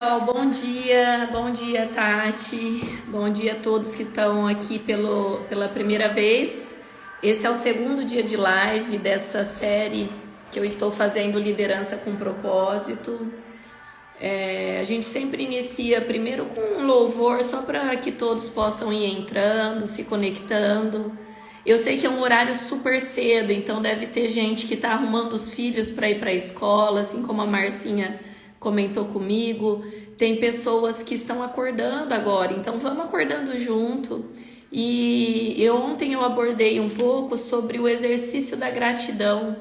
Bom dia, Tati. Bom dia a todos que estão aqui pela primeira vez. Esse é o segundo dia de live dessa série que eu estou fazendo, Liderança com Propósito. A gente sempre inicia primeiro com um louvor, só para que todos possam ir entrando, se conectando. Eu sei que é um horário super cedo, então deve ter gente que está arrumando os filhos para ir para a escola, assim como a Marcinha comentou comigo. Tem pessoas que estão acordando agora, então vamos acordando junto. E ontem eu abordei um pouco sobre o exercício da gratidão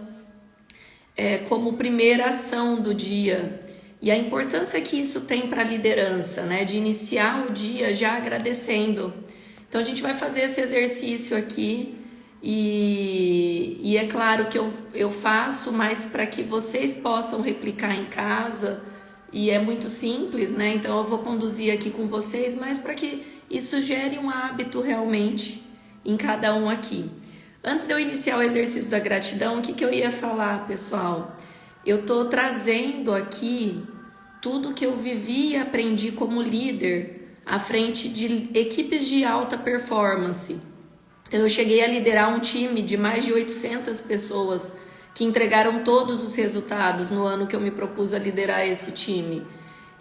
como primeira ação do dia e a importância que isso tem para a liderança, né? De iniciar o dia já agradecendo. Então a gente vai fazer esse exercício aqui e é claro que eu faço, mas para que vocês possam replicar em casa. E é muito simples, né? Então eu vou conduzir aqui com vocês, mas para que isso gere um hábito realmente em cada um aqui. Antes de eu iniciar o exercício da gratidão, o que eu ia falar, pessoal? Eu tô trazendo aqui tudo que eu vivi e aprendi como líder à frente de equipes de alta performance. Então eu cheguei a liderar um time de mais de 800 pessoas que entregaram todos os resultados no ano que eu me propus a liderar esse time.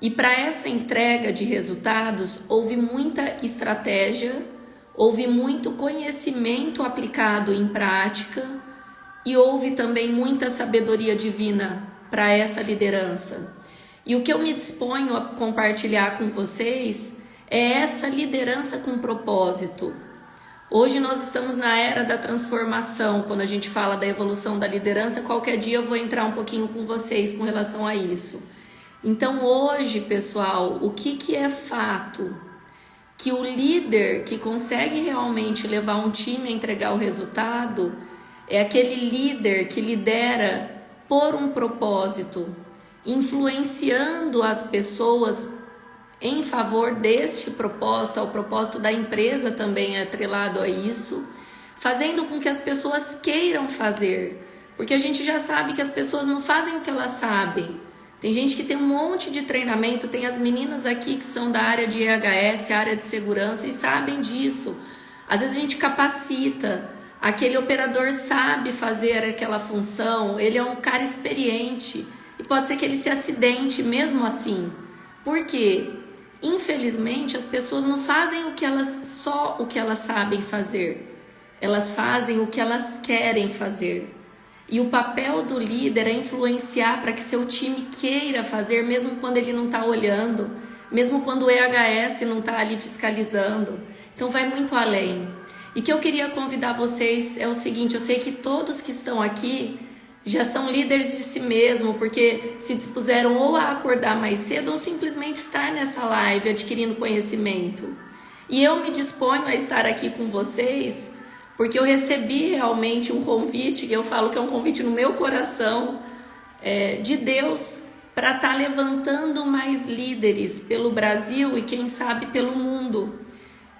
E para essa entrega de resultados, houve muita estratégia, houve muito conhecimento aplicado em prática e houve também muita sabedoria divina para essa liderança. E o que eu me disponho a compartilhar com vocês é essa liderança com propósito. Hoje nós estamos na era da transformação, quando a gente fala da evolução da liderança. Qualquer dia eu vou entrar um pouquinho com vocês com relação a isso. Então hoje, pessoal, o que é fato? Que o líder que consegue realmente levar um time a entregar o resultado é aquele líder que lidera por um propósito, influenciando as pessoas em favor deste propósito, ao propósito da empresa também é atrelado a isso, fazendo com que as pessoas queiram fazer, porque a gente já sabe que as pessoas não fazem o que elas sabem. Tem gente que tem um monte de treinamento, tem as meninas aqui que são da área de EHS, área de segurança, e sabem disso. Às vezes a gente capacita, aquele operador sabe fazer aquela função, ele é um cara experiente, e pode ser que ele se acidente mesmo assim. Por quê? Infelizmente, as pessoas não fazem só o que elas sabem fazer. Elas fazem o que elas querem fazer. E o papel do líder é influenciar para que seu time queira fazer, mesmo quando ele não está olhando, mesmo quando o EHS não está ali fiscalizando. Então vai muito além. E o que eu queria convidar vocês é o seguinte: eu sei que todos que estão aqui já são líderes de si mesmo, porque se dispuseram ou a acordar mais cedo ou simplesmente estar nessa live adquirindo conhecimento. E eu me disponho a estar aqui com vocês porque eu recebi realmente um convite, que eu falo que é um convite no meu coração, de Deus, para estar levantando mais líderes pelo Brasil e quem sabe pelo mundo.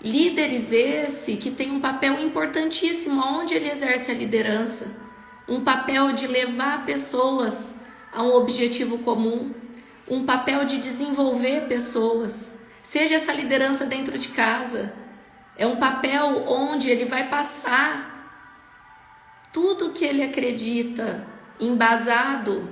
Líderes esse que tem um papel importantíssimo onde ele exerce a liderança. Um papel de levar pessoas a um objetivo comum, um papel de desenvolver pessoas. Seja essa liderança dentro de casa, é um papel onde ele vai passar tudo que ele acredita, embasado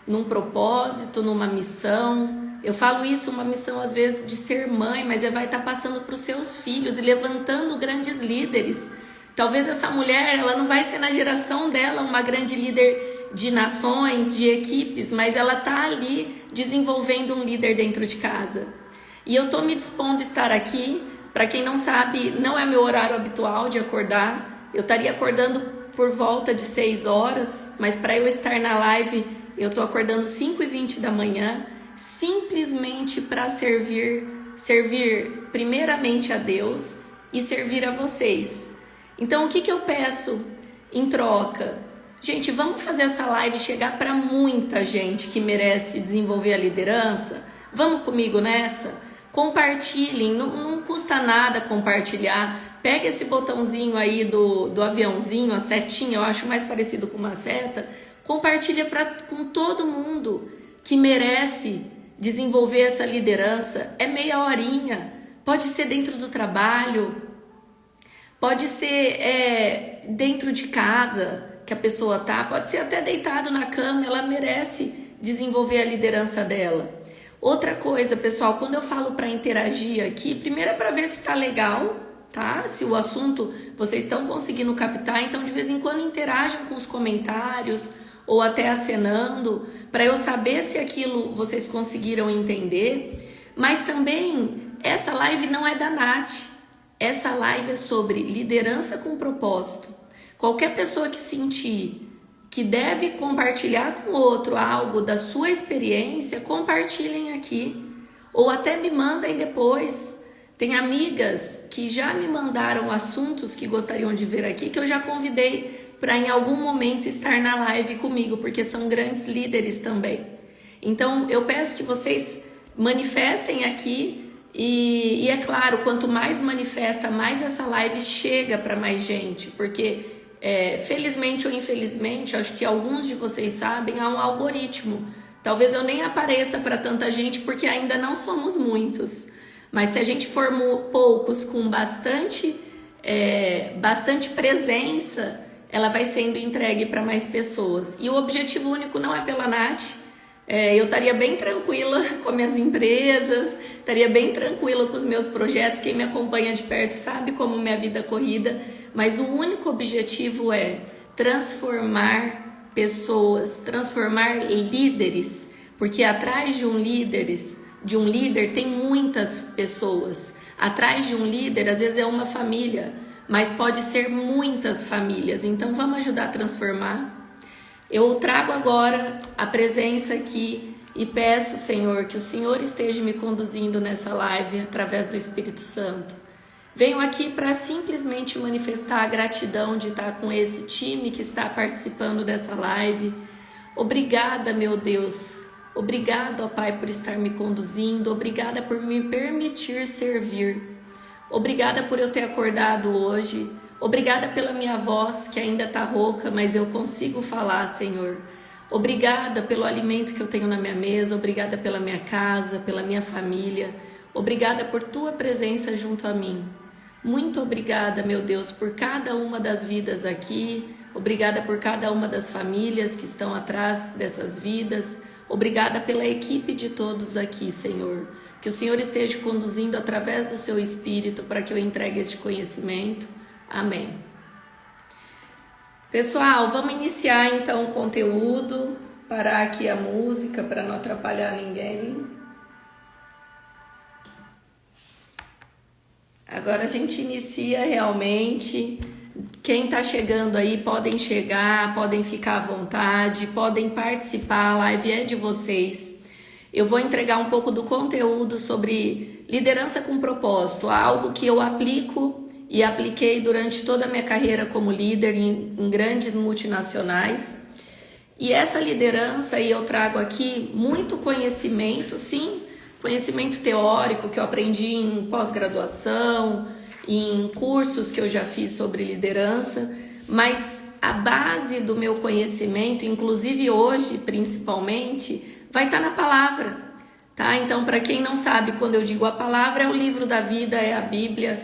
num propósito, numa missão. Eu falo isso, uma missão às vezes de ser mãe, mas ele vai estar passando para os seus filhos e levantando grandes líderes. Talvez essa mulher, ela não vai ser na geração dela uma grande líder de nações, de equipes, mas ela está ali desenvolvendo um líder dentro de casa. E eu estou me dispondo a estar aqui. Para quem não sabe, não é meu horário habitual de acordar. Eu estaria acordando por volta de 6 horas, mas para eu estar na live, eu estou acordando 5h20 da manhã, simplesmente para servir primeiramente a Deus e servir a vocês. Então, o que eu peço em troca? Gente, vamos fazer essa live chegar para muita gente que merece desenvolver a liderança? Vamos comigo nessa? Compartilhem, não custa nada compartilhar. Pega esse botãozinho aí do aviãozinho, a setinha, eu acho mais parecido com uma seta. Compartilha com todo mundo que merece desenvolver essa liderança é meia horinha, pode ser dentro do trabalho, pode ser dentro de casa que a pessoa tá, pode ser até deitado na cama, ela merece desenvolver a liderança dela. Outra coisa, pessoal, quando eu falo para interagir aqui, primeiro é para ver se tá legal, tá? Se o assunto vocês estão conseguindo captar, então de vez em quando interajam com os comentários ou até acenando, para eu saber se aquilo vocês conseguiram entender. Mas também, essa live não é da Nath, essa live é sobre liderança com propósito. Qualquer pessoa que sentir que deve compartilhar com o outro algo da sua experiência, compartilhem aqui, ou até me mandem depois. Tem amigas que já me mandaram assuntos que gostariam de ver aqui, que eu já convidei para em algum momento estar na live comigo, porque são grandes líderes também. Então eu peço que vocês manifestem aqui e é claro, quanto mais manifesta, mais essa live chega para mais gente, porque felizmente ou infelizmente, acho que alguns de vocês sabem, há um algoritmo. Talvez eu nem apareça para tanta gente porque ainda não somos muitos, mas se a gente for poucos com bastante presença, ela vai sendo entregue para mais pessoas. E o objetivo único não é pela Nath. Eu estaria bem tranquila com minhas empresas, estaria bem tranquila com os meus projetos. Quem me acompanha de perto sabe como minha vida é corrida, mas o único objetivo é transformar pessoas, transformar líderes, porque atrás de um líder tem muitas pessoas. Atrás de um líder, às vezes é uma família, mas pode ser muitas famílias. Então vamos ajudar a transformar. Eu trago agora a presença aqui e peço, Senhor, que o Senhor esteja me conduzindo nessa live através do Espírito Santo. Venho aqui para simplesmente manifestar a gratidão de estar com esse time que está participando dessa live. Obrigada, meu Deus. Obrigada, ó Pai, por estar me conduzindo. Obrigada por me permitir servir. Obrigada por eu ter acordado hoje. Obrigada pela minha voz, que ainda está rouca, mas eu consigo falar, Senhor. Obrigada pelo alimento que eu tenho na minha mesa. Obrigada pela minha casa, pela minha família. Obrigada por Tua presença junto a mim. Muito obrigada, meu Deus, por cada uma das vidas aqui. Obrigada por cada uma das famílias que estão atrás dessas vidas. Obrigada pela equipe de todos aqui, Senhor. Que o Senhor esteja conduzindo através do Seu Espírito para que eu entregue este conhecimento. Amém. Pessoal, vamos iniciar então o conteúdo. Parar aqui a música para não atrapalhar ninguém. Agora a gente inicia realmente. Quem está chegando aí, podem chegar, podem ficar à vontade, podem participar, a live é de vocês. Eu vou entregar um pouco do conteúdo sobre liderança com propósito, algo que eu aplico e apliquei durante toda a minha carreira como líder em grandes multinacionais. E essa liderança, e eu trago aqui muito conhecimento, sim, conhecimento teórico que eu aprendi em pós-graduação, em cursos que eu já fiz sobre liderança, mas a base do meu conhecimento, inclusive hoje principalmente, vai estar na palavra, tá? Então, para quem não sabe, quando eu digo a palavra, é o livro da vida, é a Bíblia.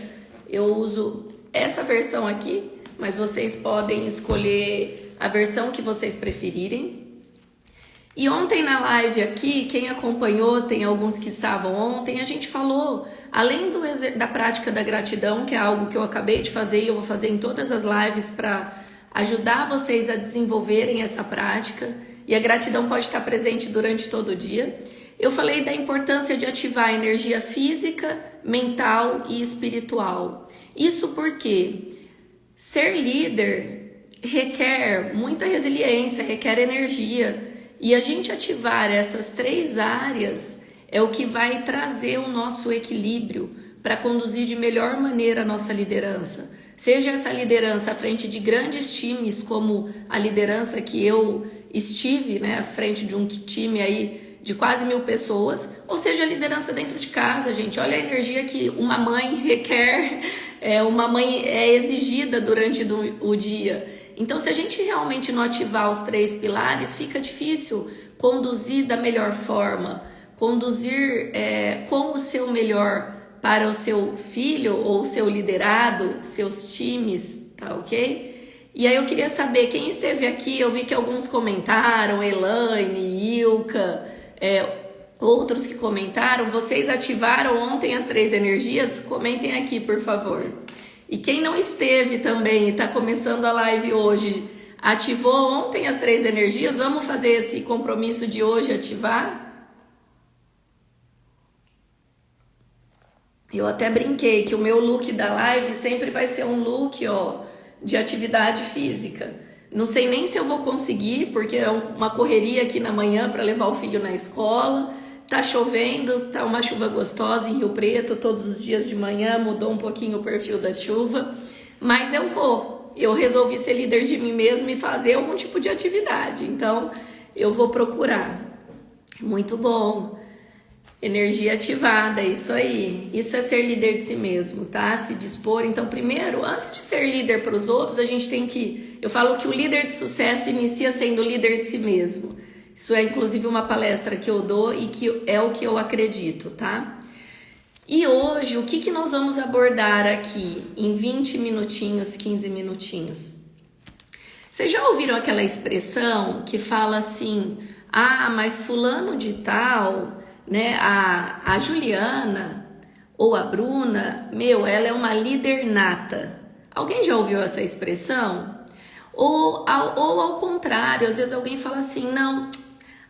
Eu uso essa versão aqui, mas vocês podem escolher a versão que vocês preferirem. E ontem na live aqui, quem acompanhou, tem alguns que estavam ontem, a gente falou, além da prática da gratidão, que é algo que eu acabei de fazer e eu vou fazer em todas as lives para ajudar vocês a desenvolverem essa prática, e a gratidão pode estar presente durante todo o dia. Eu falei da importância de ativar a energia física, mental e espiritual. Isso porque ser líder requer muita resiliência, requer energia. E a gente ativar essas 3 áreas é o que vai trazer o nosso equilíbrio para conduzir de melhor maneira a nossa liderança. Seja essa liderança à frente de grandes times, como a liderança que eu estive, né, à frente de um time aí de quase 1000 pessoas, ou seja, a liderança dentro de casa, gente. Olha a energia que uma mãe requer, uma mãe é exigida durante o dia. Então, se a gente realmente não ativar os 3 pilares, fica difícil conduzir da melhor forma, conduzir com o seu melhor para o seu filho ou o seu liderado, seus times, tá ok? E aí eu queria saber, quem esteve aqui, eu vi que alguns comentaram, Elaine, Ilka, outros que comentaram, vocês ativaram ontem as 3 energias? Comentem aqui, por favor. E quem não esteve também e está começando a live hoje, ativou ontem as 3 energias? Vamos fazer esse compromisso de hoje, ativar? Eu até brinquei que o meu look da live sempre vai ser um look, de atividade física. Não sei nem se eu vou conseguir, porque é uma correria aqui na manhã para levar o filho na escola. Tá chovendo, tá uma chuva gostosa em Rio Preto, todos os dias de manhã, mudou um pouquinho o perfil da chuva. Mas eu vou. Eu resolvi ser líder de mim mesma e fazer algum tipo de atividade. Então, eu vou procurar. Muito bom. Energia ativada, isso aí. Isso é ser líder de si mesmo, tá? Se dispor. Então, primeiro, antes de ser líder para os outros, a gente tem que... Eu falo que o líder de sucesso inicia sendo líder de si mesmo. Isso é, inclusive, uma palestra que eu dou e que é o que eu acredito, tá? E hoje, o que nós vamos abordar aqui em 20 minutinhos, 15 minutinhos? Vocês já ouviram aquela expressão que fala assim, mas fulano de tal... né? A Juliana ou a Bruna, ela é uma líder nata. Alguém já ouviu essa expressão? Ou ao contrário, às vezes alguém fala assim, não,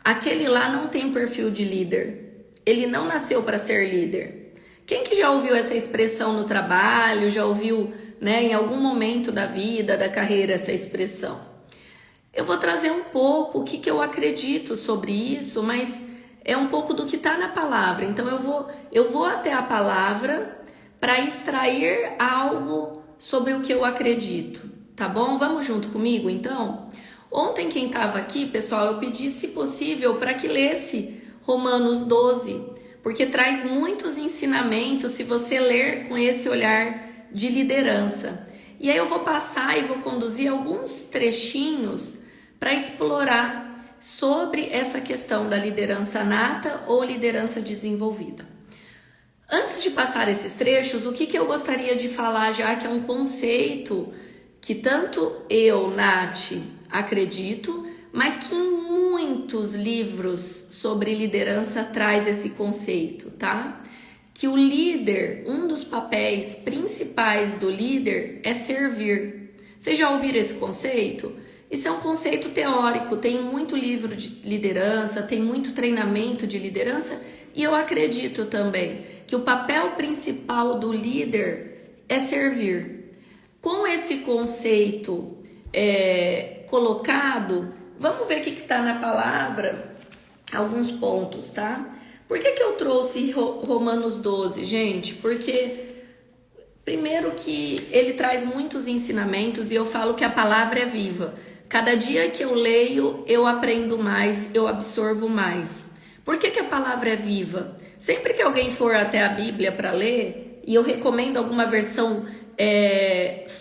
aquele lá não tem perfil de líder. Ele não nasceu para ser líder. Quem que já ouviu essa expressão no trabalho? Já ouviu, né, em algum momento da vida, da carreira, essa expressão? Eu vou trazer um pouco o que eu acredito sobre isso, mas... é um pouco do que está na palavra. Então eu vou até a palavra para extrair algo sobre o que eu acredito, tá bom? Vamos junto comigo, então? Ontem quem estava aqui, pessoal, eu pedi, se possível, para que lesse Romanos 12, porque traz muitos ensinamentos se você ler com esse olhar de liderança. E aí eu vou passar e vou conduzir alguns trechinhos para explorar sobre essa questão da liderança nata ou liderança desenvolvida. Antes de passar esses trechos, o que eu gostaria de falar já que é um conceito que tanto eu, Nath, acredito, mas que em muitos livros sobre liderança traz esse conceito, tá? Que o líder, um dos papéis principais do líder é servir. Vocês já ouviram esse conceito? Isso é um conceito teórico, tem muito livro de liderança, tem muito treinamento de liderança e eu acredito também que o papel principal do líder é servir. Com esse conceito colocado, vamos ver o que está na palavra, alguns pontos, tá? Por que eu trouxe Romanos 12, gente? Porque... primeiro que ele traz muitos ensinamentos e eu falo que a palavra é viva. Cada dia que eu leio, eu aprendo mais, eu absorvo mais. Por que a palavra é viva? Sempre que alguém for até a Bíblia para ler, e eu recomendo alguma versão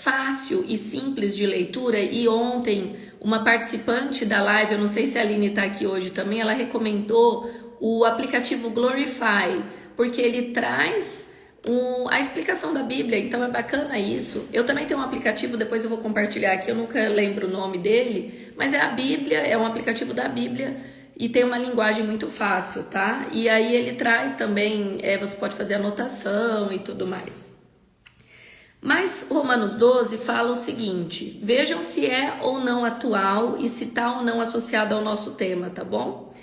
fácil e simples de leitura, e ontem uma participante da live, eu não sei se a Aline está aqui hoje também, ela recomendou o aplicativo Glorify, porque ele traz... a explicação da Bíblia, então é bacana isso. Eu também tenho um aplicativo, depois eu vou compartilhar aqui, eu nunca lembro o nome dele, mas é a Bíblia, é um aplicativo da Bíblia e tem uma linguagem muito fácil, tá? E aí ele traz também, você pode fazer anotação e tudo mais. Mas Romanos 12 fala o seguinte, vejam se é ou não atual e se está ou não associado ao nosso tema, tá bom?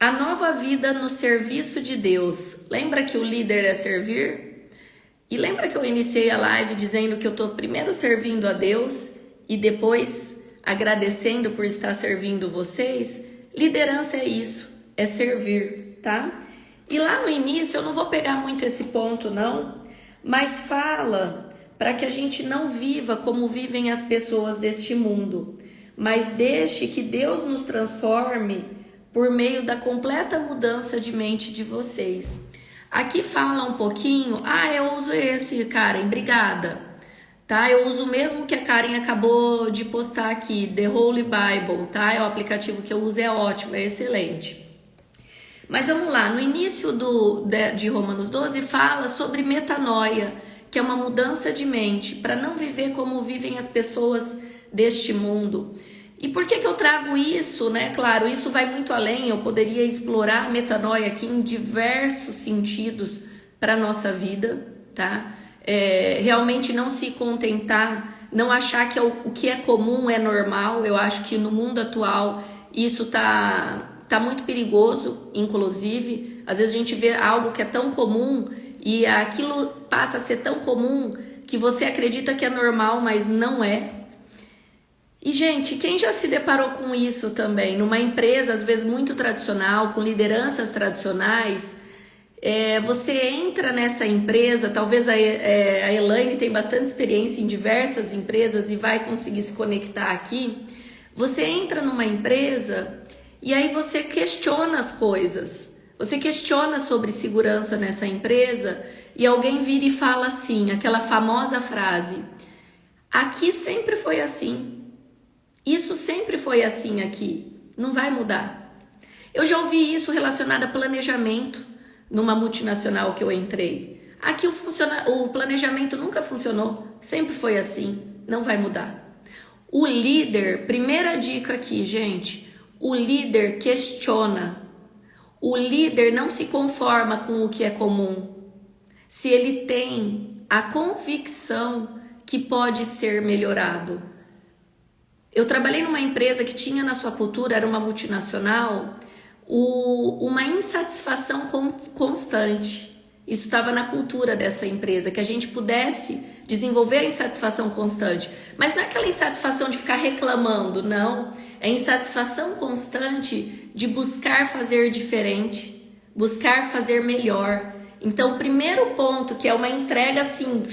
A nova vida no serviço de Deus. Lembra que o líder é servir? E lembra que eu iniciei a live dizendo que eu estou primeiro servindo a Deus e depois agradecendo por estar servindo vocês? Liderança é isso, é servir, tá? E lá no início, eu não vou pegar muito esse ponto não, mas fala para que a gente não viva como vivem as pessoas deste mundo, mas deixe que Deus nos transforme por meio da completa mudança de mente de vocês. Aqui fala um pouquinho, eu uso esse, Karen, obrigada. Tá? Eu uso o mesmo que a Karen acabou de postar aqui, The Holy Bible, tá? É o aplicativo que eu uso, é ótimo, é excelente. Mas vamos lá, no início de Romanos 12 fala sobre metanoia, que é uma mudança de mente, para não viver como vivem as pessoas deste mundo. E por que eu trago isso, né? Claro, isso vai muito além, eu poderia explorar a metanoia aqui em diversos sentidos para a nossa vida, tá? Realmente não se contentar, não achar que o que é comum é normal. Eu acho que no mundo atual isso tá muito perigoso, inclusive. Às vezes a gente vê algo que é tão comum e aquilo passa a ser tão comum que você acredita que é normal, mas não é. E, gente, quem já se deparou com isso também? Numa empresa, às vezes, muito tradicional, com lideranças tradicionais, você entra nessa empresa, talvez a Elaine tem bastante experiência em diversas empresas e vai conseguir se conectar aqui. Você entra numa empresa e aí você questiona as coisas. Você questiona sobre segurança nessa empresa e alguém vira e fala assim, aquela famosa frase: aqui sempre foi assim. Isso sempre foi assim aqui, não vai mudar. Eu já ouvi isso relacionado a planejamento numa multinacional que eu entrei. Aqui o planejamento nunca funcionou, sempre foi assim, não vai mudar. O líder, primeira dica aqui, gente, o líder questiona. O líder não se conforma com o que é comum. Se ele tem a convicção que pode ser melhorado. Eu trabalhei numa empresa que tinha na sua cultura, era uma multinacional, uma insatisfação constante. Isso estava na cultura dessa empresa, que a gente pudesse desenvolver a insatisfação constante. Mas não é aquela insatisfação de ficar reclamando, não. É insatisfação constante de buscar fazer diferente, buscar fazer melhor. Então, o primeiro ponto, que é uma entrega assim,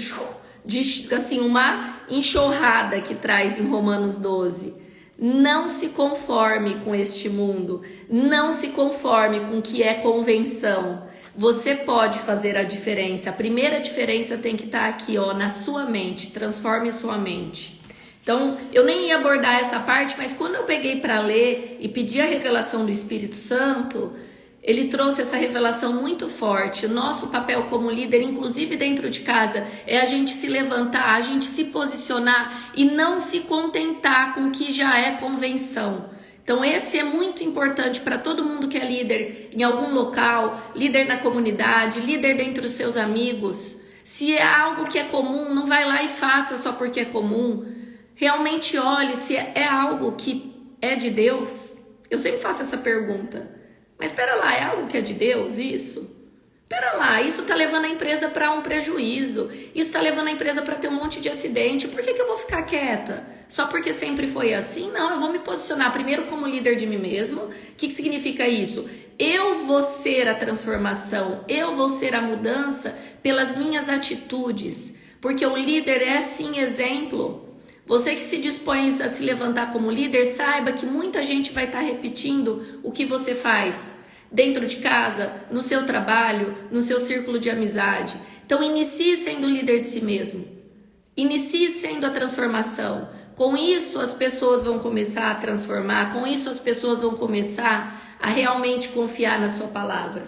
uma enxurrada que traz em Romanos 12. Não se conforme com este mundo. Não se conforme com o que é convenção. Você pode fazer a diferença. A primeira diferença tem que estar aqui, ó, na sua mente. Transforme a sua mente. Então, eu nem ia abordar essa parte, mas quando eu peguei para ler e pedi a revelação do Espírito Santo, ele trouxe essa revelação muito forte. O nosso papel como líder, inclusive dentro de casa, é a gente se levantar, a gente se posicionar e não se contentar com o que já é convenção. Então esse é muito importante para todo mundo que é líder em algum local, líder na comunidade, líder dentre os seus amigos. Se é algo que é comum, não vai lá e faça só porque é comum. Realmente olhe se é algo que é de Deus. Eu sempre faço essa pergunta. Mas espera lá, é algo que é de Deus isso? Espera lá, isso está levando a empresa para um prejuízo. Isso está levando a empresa para ter um monte de acidente. Por que eu vou ficar quieta? Só porque sempre foi assim? Não, eu vou me posicionar primeiro como líder de mim mesmo. O que significa isso? Eu vou ser a transformação, eu vou ser a mudança pelas minhas atitudes. Porque o líder é sim exemplo. Você que se dispõe a se levantar como líder, saiba que muita gente vai estar repetindo o que você faz dentro de casa, no seu trabalho, no seu círculo de amizade. Então inicie sendo líder de si mesmo. Inicie sendo a transformação. Com isso as pessoas vão começar a transformar, com isso as pessoas vão começar a realmente confiar na sua palavra.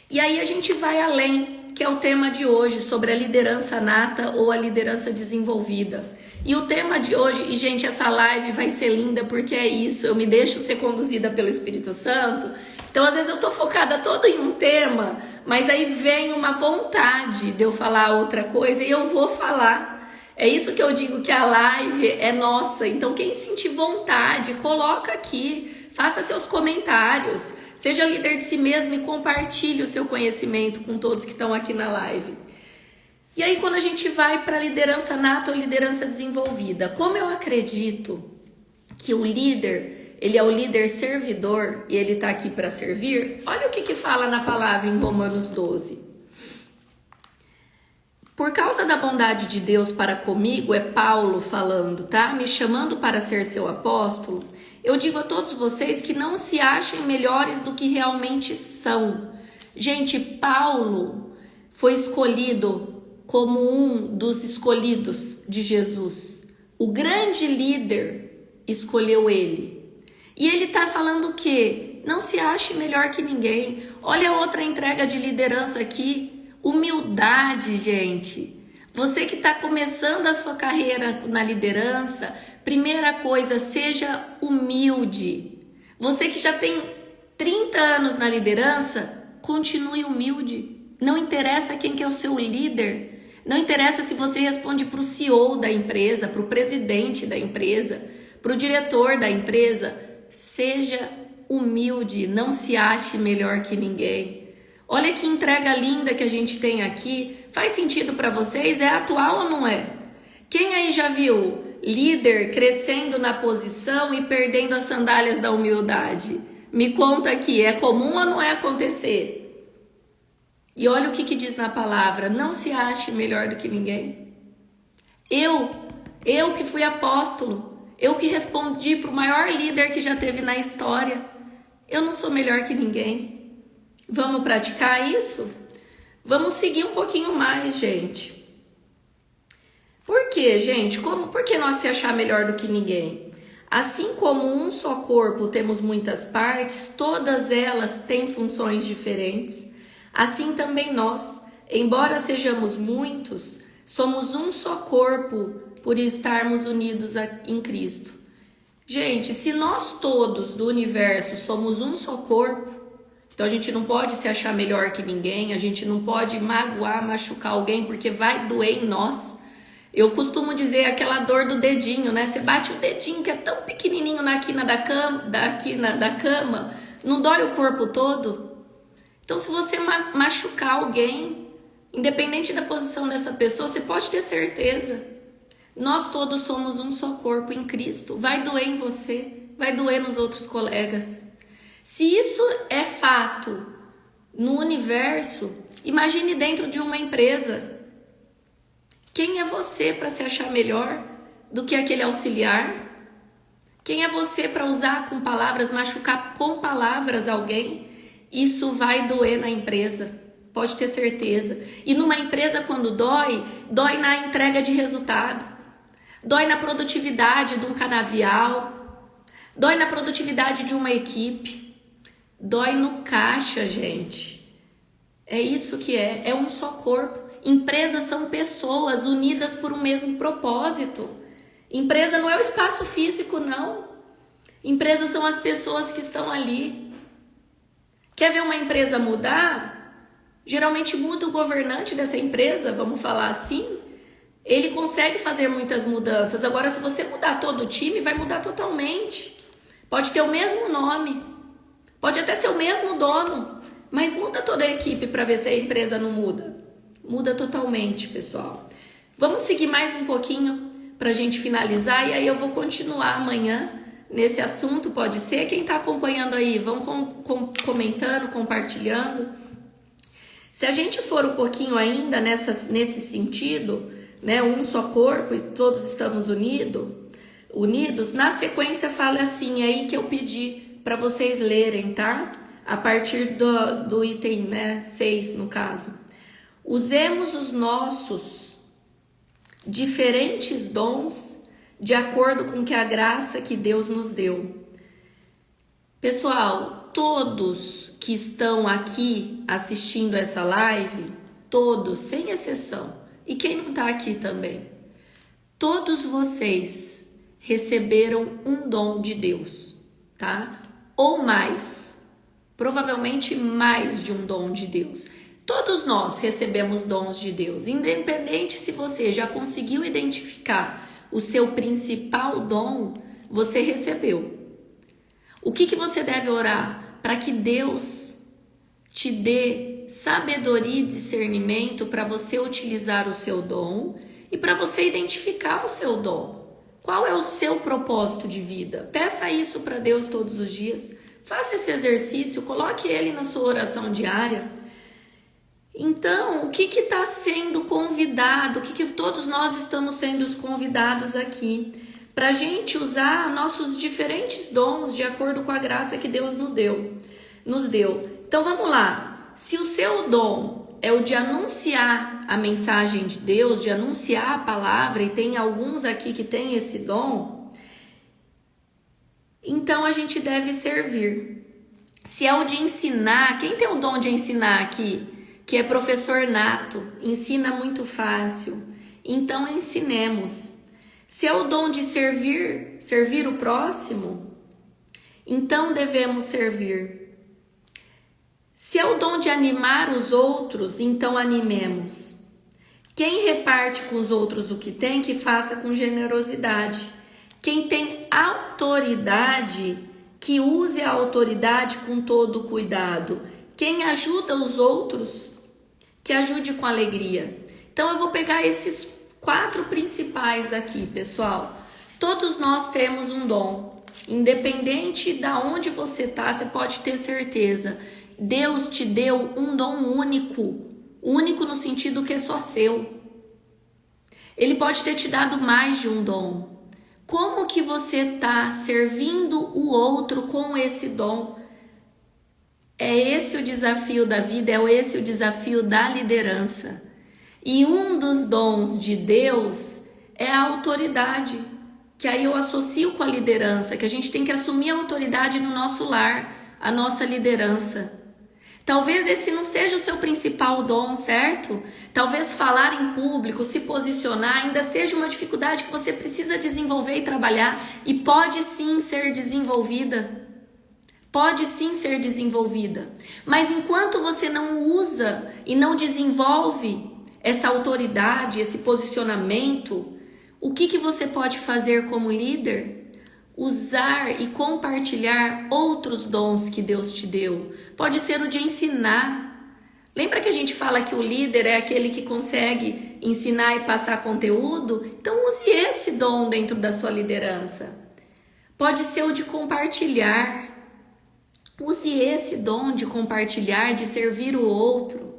E aí a gente vai além, que é o tema de hoje, sobre a liderança nata ou a liderança desenvolvida. E o tema de hoje, e gente, essa live vai ser linda porque é isso, eu me deixo ser conduzida pelo Espírito Santo. Então às vezes eu tô focada toda em um tema, mas aí vem uma vontade de eu falar outra coisa e eu vou falar. É isso que eu digo, que a live é nossa. Então quem sentir vontade, coloca aqui, faça seus comentários, seja líder de si mesmo e compartilhe o seu conhecimento com todos que estão aqui na live. E aí quando a gente vai para a liderança nata ou liderança desenvolvida, como eu acredito que o líder, ele é o líder servidor e ele está aqui para servir, olha o que fala na palavra em Romanos 12. Por causa da bondade de Deus para comigo, é Paulo falando, tá? Me chamando para ser seu apóstolo, eu digo a todos vocês que não se achem melhores do que realmente são. Gente, Paulo foi escolhido como um dos escolhidos de Jesus. O grande líder escolheu ele. E ele está falando o quê? Não se ache melhor que ninguém. Olha outra entrega de liderança aqui. Humildade, gente. Você que está começando a sua carreira na liderança, primeira coisa, seja humilde. Você que já tem 30 anos na liderança, continue humilde. Não interessa quem que é o seu líder. Não interessa se você responde para o CEO da empresa, para o presidente da empresa, para o diretor da empresa. Seja humilde, não se ache melhor que ninguém. Olha que entrega linda que a gente tem aqui. Faz sentido para vocês? É atual ou não é? Quem aí já viu líder crescendo na posição e perdendo as sandálias da humildade? Me conta aqui, é comum ou não é acontecer? E olha o que diz na palavra, não se ache melhor do que ninguém. Eu que fui apóstolo, eu que respondi para o maior líder que já teve na história, eu não sou melhor que ninguém. Vamos praticar isso? Vamos seguir um pouquinho mais, gente. Por quê, gente? Por que nós se achar melhor do que ninguém? Assim como um só corpo temos muitas partes, todas elas têm funções diferentes. Assim também nós, embora sejamos muitos, somos um só corpo por estarmos unidos em Cristo. Gente, se nós todos do universo somos um só corpo, então a gente não pode se achar melhor que ninguém, a gente não pode magoar, machucar alguém porque vai doer em nós. Eu costumo dizer aquela dor do dedinho, né? Você bate o dedinho que é tão pequenininho na quina da cama, não dói o corpo todo? Então, se você machucar alguém, independente da posição dessa pessoa, você pode ter certeza. Nós todos somos um só corpo em Cristo. Vai doer em você, vai doer nos outros colegas. Se isso é fato no universo, imagine dentro de uma empresa. Quem é você para se achar melhor do que aquele auxiliar? Quem é você para usar com palavras, machucar com palavras alguém? Isso vai doer na empresa, pode ter certeza. E numa empresa, quando dói na entrega de resultado, dói na produtividade de um canavial, dói na produtividade de uma equipe, dói no caixa, gente. É isso que é um só corpo. Empresas são pessoas unidas por um mesmo propósito. Empresa não é o espaço físico, não. Empresas são as pessoas que estão ali. Quer ver uma empresa mudar? Geralmente muda o governante dessa empresa, vamos falar assim. Ele consegue fazer muitas mudanças. Agora, se você mudar todo o time, vai mudar totalmente. Pode ter o mesmo nome, pode até ser o mesmo dono, mas muda toda a equipe para ver se a empresa não muda. Muda totalmente, pessoal. Vamos seguir mais um pouquinho para a gente finalizar e aí eu vou continuar amanhã nesse assunto, pode ser? Quem está acompanhando aí, vão comentando, compartilhando. Se a gente for um pouquinho ainda nesse sentido, né, um só corpo e todos estamos unidos, na sequência fala assim, aí que eu pedi para vocês lerem, tá? A partir do item, né, 6 no caso. Usemos os nossos diferentes dons de acordo com que a graça que Deus nos deu. Pessoal, todos que estão aqui assistindo essa live, todos, sem exceção, e quem não está aqui também, todos vocês receberam um dom de Deus, tá? Ou mais, provavelmente mais de um dom de Deus. Todos nós recebemos dons de Deus, independente se você já conseguiu identificar o seu principal dom, você recebeu. O que você deve orar? Para que Deus te dê sabedoria e discernimento para você utilizar o seu dom e para você identificar o seu dom. Qual é o seu propósito de vida? Peça isso para Deus todos os dias. Faça esse exercício, coloque ele na sua oração diária. Então, o que está sendo convidado? O que todos nós estamos sendo os convidados aqui? Para a gente usar nossos diferentes dons de acordo com a graça que Deus nos deu. Então, vamos lá. Se o seu dom é o de anunciar a mensagem de Deus, de anunciar a palavra, e tem alguns aqui que têm esse dom, então a gente deve servir. Se é o de ensinar, quem tem o dom de ensinar aqui? Que é professor nato, ensina muito fácil. Então ensinemos. Se é o dom de servir o próximo, então devemos servir. Se é o dom de animar os outros, então animemos. Quem reparte com os outros o que tem, que faça com generosidade. Quem tem autoridade, que use a autoridade com todo cuidado. Quem ajuda os outros, que ajude com alegria. Então eu vou pegar esses 4 principais aqui, pessoal. Todos nós temos um dom. Independente de onde você está, você pode ter certeza. Deus te deu um dom único. Único no sentido que é só seu. Ele pode ter te dado mais de um dom. Como que você está servindo o outro com esse dom? É esse o desafio da vida, é esse o desafio da liderança. E um dos dons de Deus é a autoridade, que aí eu associo com a liderança, que a gente tem que assumir a autoridade no nosso lar, a nossa liderança. Talvez esse não seja o seu principal dom, certo? Talvez falar em público, se posicionar, ainda seja uma dificuldade que você precisa desenvolver e trabalhar, e pode sim ser desenvolvida. Pode sim ser desenvolvida. Mas enquanto você não usa e não desenvolve essa autoridade, esse posicionamento, o que você pode fazer como líder? Usar e compartilhar outros dons que Deus te deu. Pode ser o de ensinar. Lembra que a gente fala que o líder é aquele que consegue ensinar e passar conteúdo? Então use esse dom dentro da sua liderança. Pode ser o de compartilhar. Use esse dom de compartilhar, de servir o outro.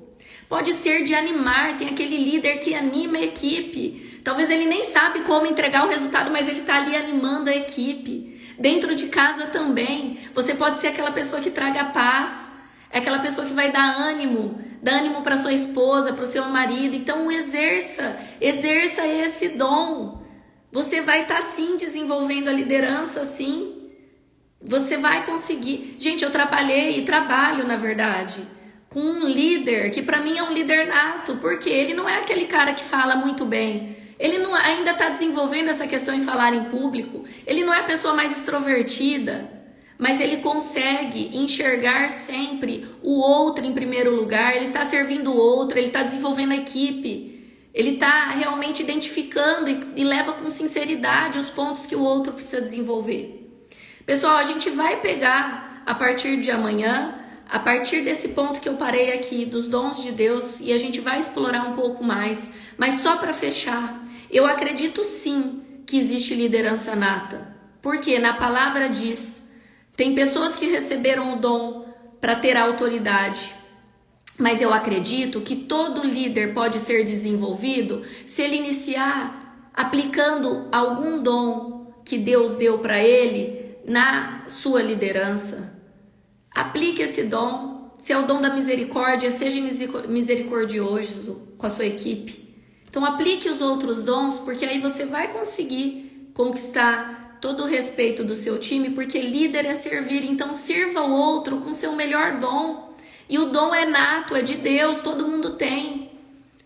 Pode ser de animar. Tem aquele líder que anima a equipe. Talvez ele nem sabe como entregar o resultado, mas ele está ali animando a equipe. Dentro de casa também. Você pode ser aquela pessoa que traga paz. É aquela pessoa que vai dar ânimo. Dá ânimo para sua esposa, para o seu marido. Então exerça esse dom. Você vai estar sim desenvolvendo a liderança, sim. Você vai conseguir. Gente, eu trabalhei e trabalho, na verdade, com um líder que para mim é um líder nato. Porque ele não é aquele cara que fala muito bem. Ele não, ainda está desenvolvendo essa questão em falar em público. Ele não é a pessoa mais extrovertida, mas ele consegue enxergar sempre o outro em primeiro lugar. Ele está servindo o outro, ele está desenvolvendo a equipe. Ele está realmente identificando e leva com sinceridade os pontos que o outro precisa desenvolver. Pessoal, a gente vai pegar a partir de amanhã, a partir desse ponto que eu parei aqui, dos dons de Deus, e a gente vai explorar um pouco mais. Mas só para fechar, eu acredito sim que existe liderança nata. Porque na palavra diz, tem pessoas que receberam o dom para ter autoridade. Mas eu acredito que todo líder pode ser desenvolvido se ele iniciar aplicando algum dom que Deus deu para ele na sua liderança. Aplique esse dom. Se é o dom da misericórdia, seja misericordioso com a sua equipe. Então aplique os outros dons, porque aí você vai conseguir conquistar todo o respeito do seu time, porque líder é servir. Então sirva o outro com seu melhor dom. E o dom é nato, é de Deus, todo mundo tem.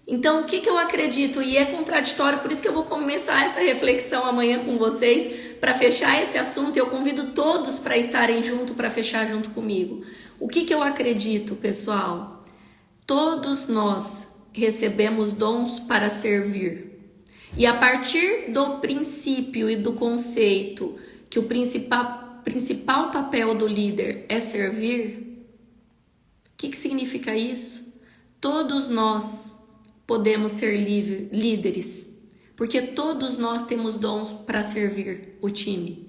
Então o que eu acredito? E é contraditório, por isso que eu vou começar essa reflexão amanhã com vocês, para fechar esse assunto. Eu convido todos para estarem junto, para fechar junto comigo. O que eu acredito, pessoal? Todos nós recebemos dons para servir. E a partir do princípio e do conceito que o principal papel do líder é servir, o que significa isso? Todos nós podemos ser líderes, porque todos nós temos dons para servir o time.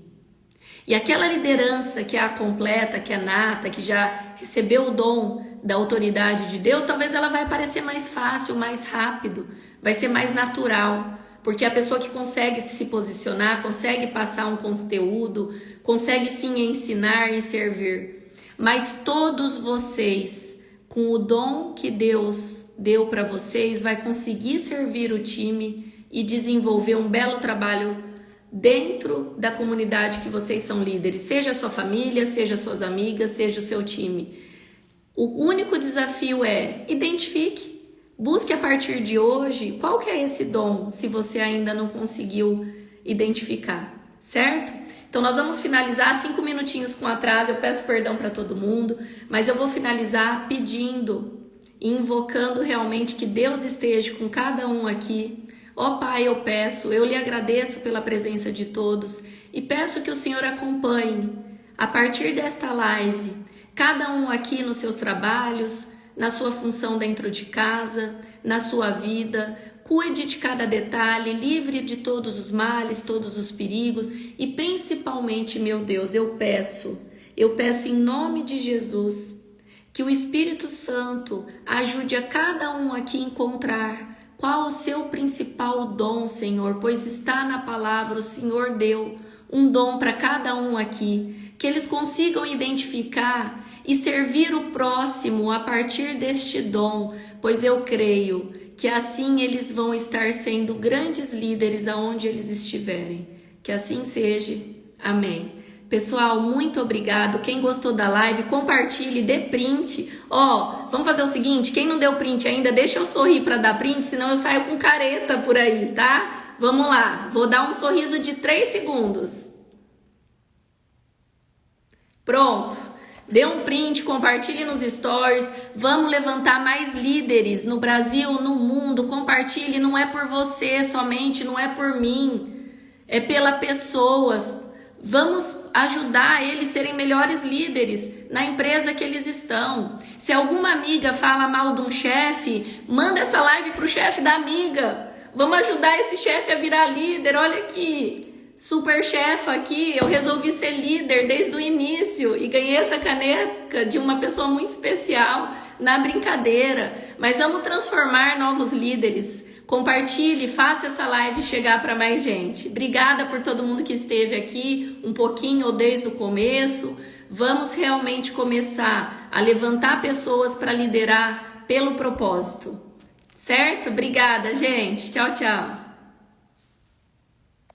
E aquela liderança que é a completa, que é nata, que já recebeu o dom da autoridade de Deus, talvez ela vai parecer mais fácil, mais rápido, vai ser mais natural, porque a pessoa que consegue se posicionar, consegue passar um conteúdo, consegue sim ensinar e servir. Mas todos vocês, com o dom que Deus deu para vocês, vai conseguir servir o time e desenvolver um belo trabalho dentro da comunidade que vocês são líderes, seja a sua família, seja suas amigas, seja o seu time. O único desafio é identifique, busque a partir de hoje qual que é esse dom, se você ainda não conseguiu identificar, certo? Então nós vamos finalizar 5 minutinhos com atraso, eu peço perdão para todo mundo, mas eu vou finalizar pedindo, invocando realmente que Deus esteja com cada um aqui. Ó Pai, eu peço, eu lhe agradeço pela presença de todos e peço que o Senhor acompanhe, a partir desta live, cada um aqui nos seus trabalhos, na sua função dentro de casa, na sua vida. Cuide de cada detalhe, livre de todos os males, todos os perigos e principalmente, meu Deus, eu peço em nome de Jesus, que o Espírito Santo ajude a cada um aqui a encontrar qual o seu principal dom, Senhor, pois está na palavra, o Senhor deu um dom para cada um aqui, que eles consigam identificar e servir o próximo a partir deste dom, pois eu creio que assim eles vão estar sendo grandes líderes aonde eles estiverem. Que assim seja. Amém. Pessoal, muito obrigado. Quem gostou da live, compartilhe, dê print. Vamos fazer o seguinte, quem não deu print ainda, deixa eu sorrir para dar print, senão eu saio com careta por aí, tá? Vamos lá, vou dar um sorriso de 3 segundos. Pronto. Dê um print, compartilhe nos stories, vamos levantar mais líderes no Brasil, no mundo, compartilhe, não é por você somente, não é por mim, é pelas pessoas. Vamos ajudar eles a serem melhores líderes na empresa que eles estão. Se alguma amiga fala mal de um chefe, manda essa live para o chefe da amiga. Vamos ajudar esse chefe a virar líder, olha aqui. Super chefa aqui, eu resolvi ser líder desde o início e ganhei essa caneca de uma pessoa muito especial na brincadeira. Mas vamos transformar novos líderes. Compartilhe, faça essa live chegar para mais gente. Obrigada por todo mundo que esteve aqui um pouquinho ou desde o começo. Vamos realmente começar a levantar pessoas para liderar pelo propósito. Certo? Obrigada, gente. Tchau, tchau.